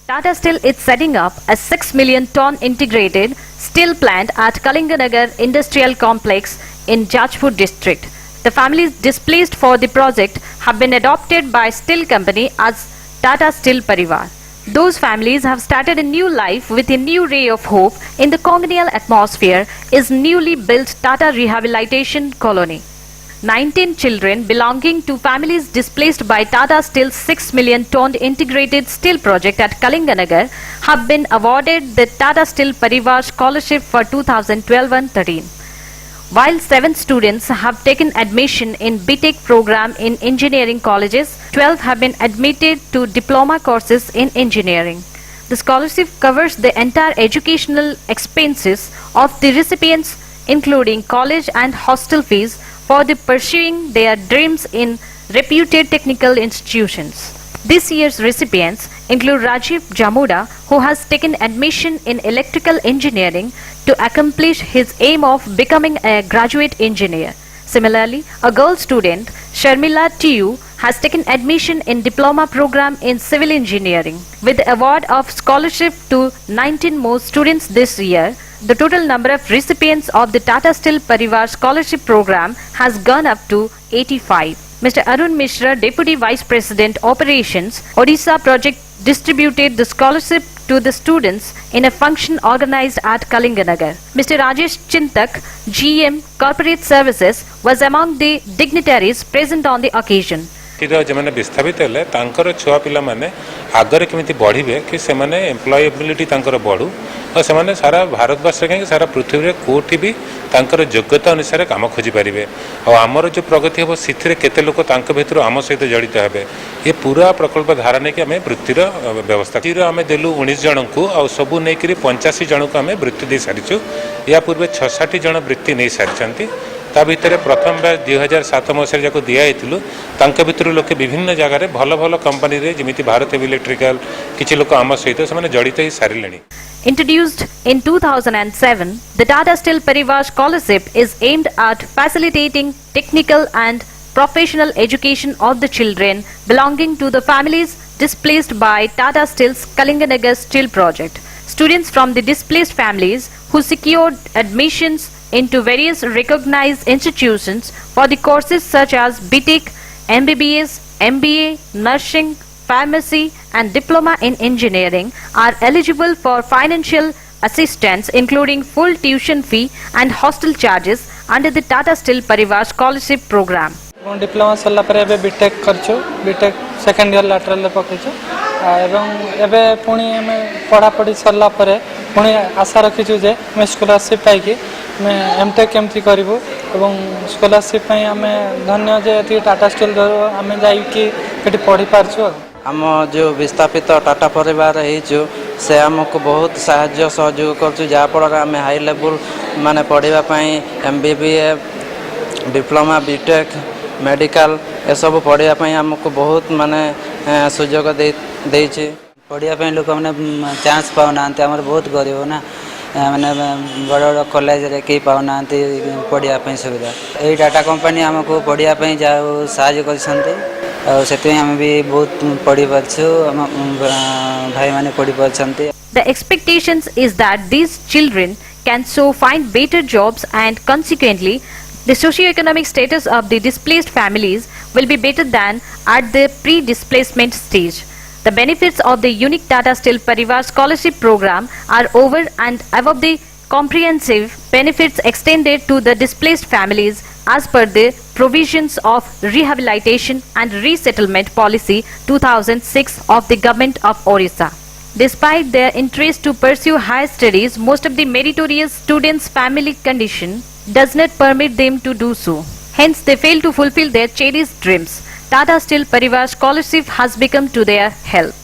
Tata Steel is setting up a 6 million ton integrated steel plant at Kalinganagar Industrial Complex in Jajpur district. The families displaced for the project have been adopted by steel company as Tata Steel Parivar. Those families have started a new life with a new ray of hope in the congenial atmosphere is newly built Tata Rehabilitation Colony. 19 children belonging to families displaced by Tata Steel's 6 million ton integrated steel project at Kalinganagar have been awarded the Tata Steel Parivar Scholarship for 2012 and 13. While 7 students have taken admission in BTech program in engineering colleges, 12 have been admitted to diploma courses in engineering. The scholarship covers the entire educational expenses of the recipients, including college and hostel fees for the pursuing their dreams in reputed technical institutions. This year's recipients include Rajiv Jamuda, who has taken admission in electrical engineering to accomplish his aim of becoming a graduate engineer. Similarly, a girl student, Sharmila Tiu, has taken admission in diploma program in civil engineering. With the award of scholarship to 19 more students this year, the total number of recipients of the Tata Steel Parivar Scholarship Program has gone up to 85. Mr. Arun Mishra, Deputy Vice President Operations, Odisha Project, distributed the scholarship to the students in a function organized at Kalinganagar. Mr. Rajesh Chintak, GM Corporate Services, was among the dignitaries present on the occasion. जो विस्थापित हेले छुआ पिला माने आगे केमी बढ़े कि एम्प्लॉयबिलिटी बढ़ू और से सारा भारतवर्ष कहीं सारा पृथ्वी में कौटी भी योग्यता अनुसार कम खोजी पारे और आमर जो प्रगति हम से लोक भर आम सहित जड़ित हे ये पूरा प्रकल्प धारा नहीं कि आम वृत्तिर व्यवस्था आम देलु 19 जन को आ सबू नहीं 85 जन को आम वृत्ति दे सारीचु या पूर्व 6-7 जन वृत्ति नहीं सारी ता भितर प्रथम बार 2007 मसीह जब दिखाई भितर लोके विभिन्न जगह भल भल कंपनी रे जमिति भारत इलेक्ट्रिकल किसी लोक आम सहित से जड़ित ही सारे. Introduced in 2007, the Tata Steel Parivar Scholarship is aimed at facilitating technical and professional education of the children belonging to the families displaced by Tata Steel's Kalinganagar Steel Project. Students from the displaced families who secured admissions into various recognized institutions for the courses such as BTech, MBBS, MBA, Nursing, Pharmacy and Diploma in Engineering are eligible for financial assistance including full tuition fee and hostel charges under the Tata Steel Parivar Scholarship Program. Diploma सरला पर एबे B Tech करछु B Tech second year lateral ले पकेछु एवं एबे पुणी हमें पढ़ा पढ़ी सरला पर पुणी आशा रखिछु जे मैं स्कॉलरशिप पाई कि मैं एमटेक केमती करिवो एवं स्कॉलरशिप पई हमें धन्य जे एती टाटा स्टील दरो हमें जाई कि एटी पढ़ी पारछु. आम जो विस्थापित टाटा परिवार हो से आमको बहुत साहाय्य सहयोग कर जहाँफल आम हाई लेवल माने पढ़ाई MBBA डिप्लोमा बीटेक मेडिकल ये सब पढ़ाई आमको बहुत माने सुजोग दे पढ़ाई लोक मैंने चांस पाऊना आम बहुत गरीब ना मैंने बड़ बड़ कॉलेज रे कई पाऊना पढ़ाई सुविधा यही टाटा कंपनी आमको पढ़ाई जहाँ साहय कर The expectations is that these children can so find better jobs and consequently the socio-economic status of the displaced families will be better than at the pre-displacement stage. The benefits of the unique Tata Steel Parivar Scholarship Program are over and above the comprehensive benefits extended to the displaced families as per the provisions of Rehabilitation and Resettlement Policy 2006 of the Government of Orissa. Despite their interest to pursue higher studies, most of the meritorious students' family condition does not permit them to do so. Hence, they fail to fulfill their cherished dreams. Tata Steel Parivar Scholarship has become to their help.